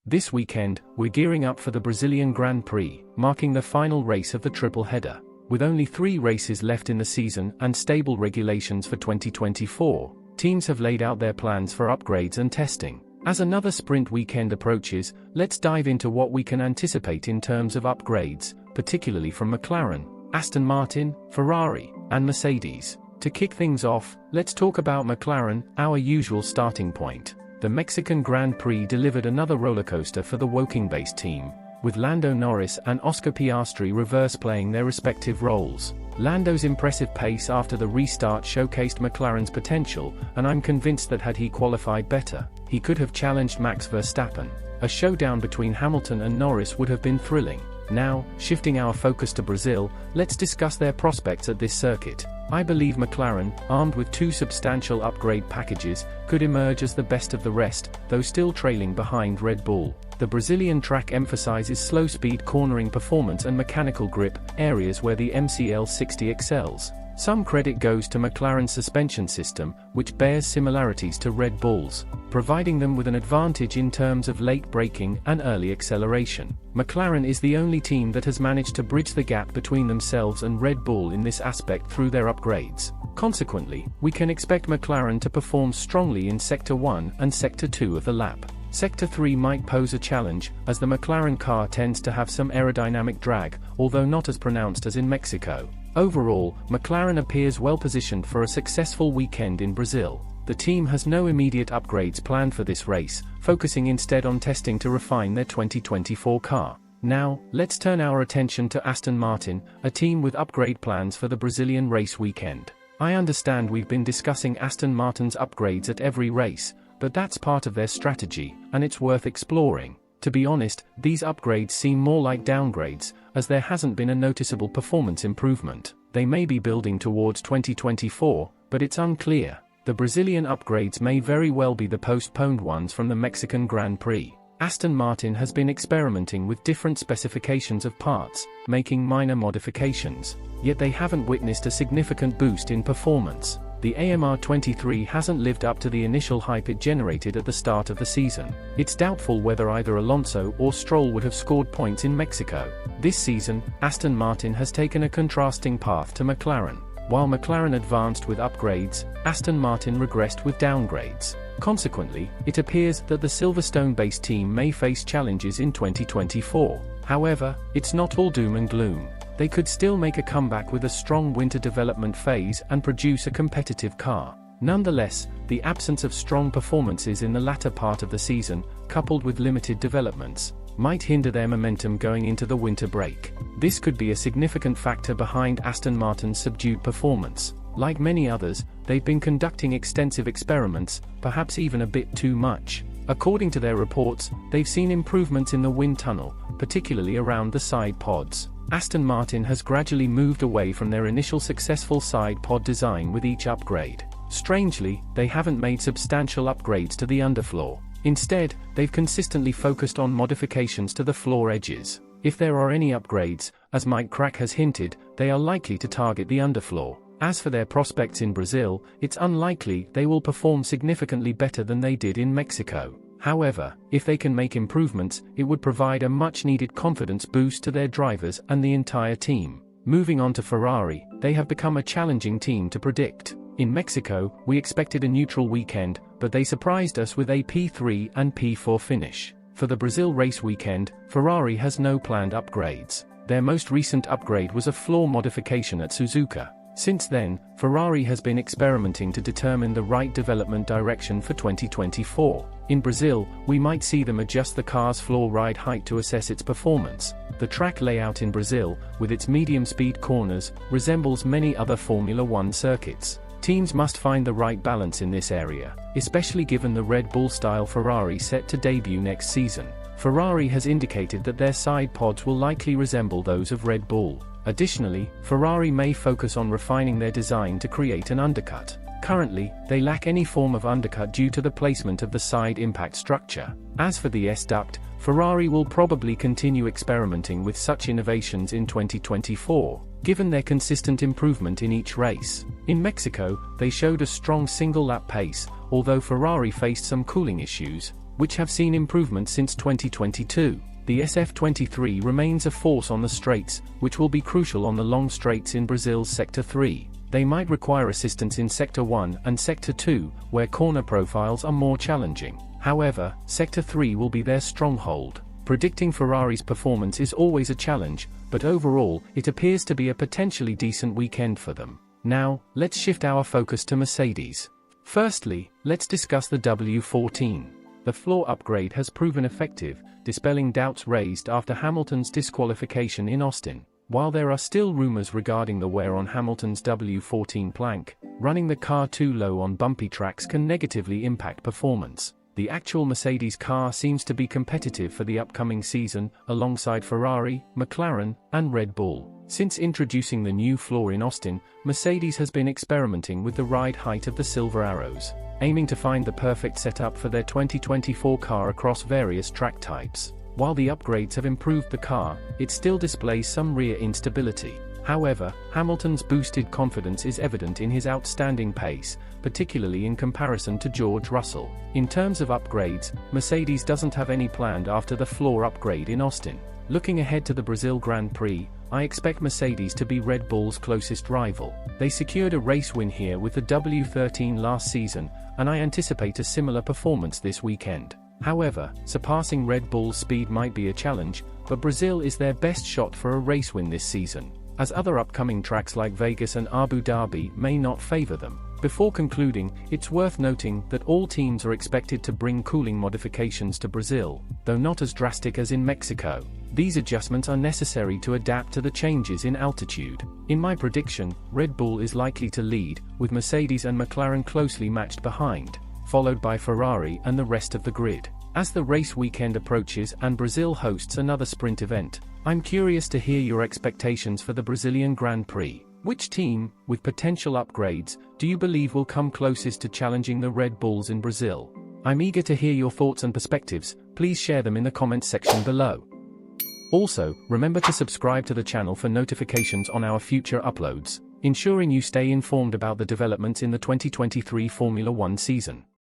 This weekend, we're gearing up for the Brazilian Grand Prix, marking the final race of the triple header. With only 3 races left in the season and stable regulations for 2024, teams have laid out their plans for upgrades and testing. As another sprint weekend approaches, let's dive into what we can anticipate in terms of upgrades, particularly from McLaren, Aston Martin, Ferrari, and Mercedes. To kick things off, let's talk about McLaren, our usual starting point. The Mexican Grand Prix delivered another rollercoaster for the Woking-based team, with Lando Norris and Oscar Piastri reverse playing their respective roles. Lando's impressive pace after the restart showcased McLaren's potential, and I'm convinced that had he qualified better, he could have challenged Max Verstappen. A showdown between Hamilton and Norris would have been thrilling. Now, shifting our focus to Brazil, let's discuss their prospects at this circuit. I believe McLaren, armed with 2 substantial upgrade packages, could emerge as the best of the rest, though still trailing behind Red Bull. The Brazilian track emphasizes slow-speed cornering performance and mechanical grip, areas where the MCL60 excels. Some credit goes to McLaren's suspension system, which bears similarities to Red Bull's, providing them with an advantage in terms of late braking and early acceleration. McLaren is the only team that has managed to bridge the gap between themselves and Red Bull in this aspect through their upgrades. Consequently, we can expect McLaren to perform strongly in Sector 1 and Sector 2 of the lap. Sector 3 might pose a challenge, as the McLaren car tends to have some aerodynamic drag, although not as pronounced as in Mexico. Overall, McLaren appears well positioned for a successful weekend in Brazil. The team has no immediate upgrades planned for this race, focusing instead on testing to refine their 2024 car. Now, let's turn our attention to Aston Martin, a team with upgrade plans for the Brazilian race weekend. I understand we've been discussing Aston Martin's upgrades at every race, but that's part of their strategy, and it's worth exploring. To be honest, these upgrades seem more like downgrades, as there hasn't been a noticeable performance improvement. They may be building towards 2024, but it's unclear. The Brazilian upgrades may very well be the postponed ones from the Mexican Grand Prix. Aston Martin has been experimenting with different specifications of parts, making minor modifications, yet they haven't witnessed a significant boost in performance. The AMR23 hasn't lived up to the initial hype it generated at the start of the season. It's doubtful whether either Alonso or Stroll would have scored points in Mexico. This season, Aston Martin has taken a contrasting path to McLaren. While McLaren advanced with upgrades, Aston Martin regressed with downgrades. Consequently, it appears that the Silverstone-based team may face challenges in 2024. However, it's not all doom and gloom. They could still make a comeback with a strong winter development phase and produce a competitive car. Nonetheless, the absence of strong performances in the latter part of the season, coupled with limited developments, might hinder their momentum going into the winter break. This could be a significant factor behind Aston Martin's subdued performance. Like many others, they've been conducting extensive experiments, perhaps even a bit too much. According to their reports, they've seen improvements in the wind tunnel, particularly around the side pods. Aston Martin has gradually moved away from their initial successful side pod design with each upgrade. Strangely, they haven't made substantial upgrades to the underfloor. Instead, they've consistently focused on modifications to the floor edges. If there are any upgrades, as Mike Crack has hinted, they are likely to target the underfloor. As for their prospects in Brazil, it's unlikely they will perform significantly better than they did in Mexico. However, if they can make improvements, it would provide a much-needed confidence boost to their drivers and the entire team. Moving on to Ferrari, they have become a challenging team to predict. In Mexico, we expected a neutral weekend, but they surprised us with a P3 and P4 finish. For the Brazil race weekend, Ferrari has no planned upgrades. Their most recent upgrade was a floor modification at Suzuka. Since then, Ferrari has been experimenting to determine the right development direction for 2024. In Brazil, we might see them adjust the car's floor ride height to assess its performance. The track layout in Brazil, with its medium-speed corners, resembles many other Formula One circuits. Teams must find the right balance in this area, especially given the Red Bull-style Ferrari set to debut next season. Ferrari has indicated that their side pods will likely resemble those of Red Bull. Additionally, Ferrari may focus on refining their design to create an undercut. Currently, they lack any form of undercut due to the placement of the side impact structure. As for the S-duct, Ferrari will probably continue experimenting with such innovations in 2024, given their consistent improvement in each race. In Mexico, they showed a strong single-lap pace, although Ferrari faced some cooling issues. which have seen improvement since 2022. The SF23 remains a force on the straights, which will be crucial on the long straights in Brazil's Sector 3. They might require assistance in Sector 1 and Sector 2, where corner profiles are more challenging. However, Sector 3 will be their stronghold. Predicting Ferrari's performance is always a challenge, but overall, it appears to be a potentially decent weekend for them. Now, let's shift our focus to Mercedes. Firstly, let's discuss the W14. The floor upgrade has proven effective, dispelling doubts raised after Hamilton's disqualification in Austin. While there are still rumors regarding the wear on Hamilton's W14 plank, running the car too low on bumpy tracks can negatively impact performance. The actual Mercedes car seems to be competitive for the upcoming season, alongside Ferrari, McLaren, and Red Bull. Since introducing the new floor in Austin, Mercedes has been experimenting with the ride height of the Silver Arrows, aiming to find the perfect setup for their 2024 car across various track types. While the upgrades have improved the car, it still displays some rear instability. However, Hamilton's boosted confidence is evident in his outstanding pace, particularly in comparison to George Russell. In terms of upgrades, Mercedes doesn't have any planned after the floor upgrade in Austin. Looking ahead to the Brazil Grand Prix, I expect Mercedes to be Red Bull's closest rival. They secured a race win here with the W13 last season, and I anticipate a similar performance this weekend. However, surpassing Red Bull's speed might be a challenge, but Brazil is their best shot for a race win this season, as other upcoming tracks like Vegas and Abu Dhabi may not favor them. Before concluding, it's worth noting that all teams are expected to bring cooling modifications to Brazil, though not as drastic as in Mexico. These adjustments are necessary to adapt to the changes in altitude. In my prediction, Red Bull is likely to lead, with Mercedes and McLaren closely matched behind, followed by Ferrari and the rest of the grid. As the race weekend approaches and Brazil hosts another sprint event, I'm curious to hear your expectations for the Brazilian Grand Prix. Which team, with potential upgrades, do you believe will come closest to challenging the Red Bulls in Brazil? I'm eager to hear your thoughts and perspectives. Please share them in the comments section below. Also, remember to subscribe to the channel for notifications on our future uploads, ensuring you stay informed about the developments in the 2023 Formula One season.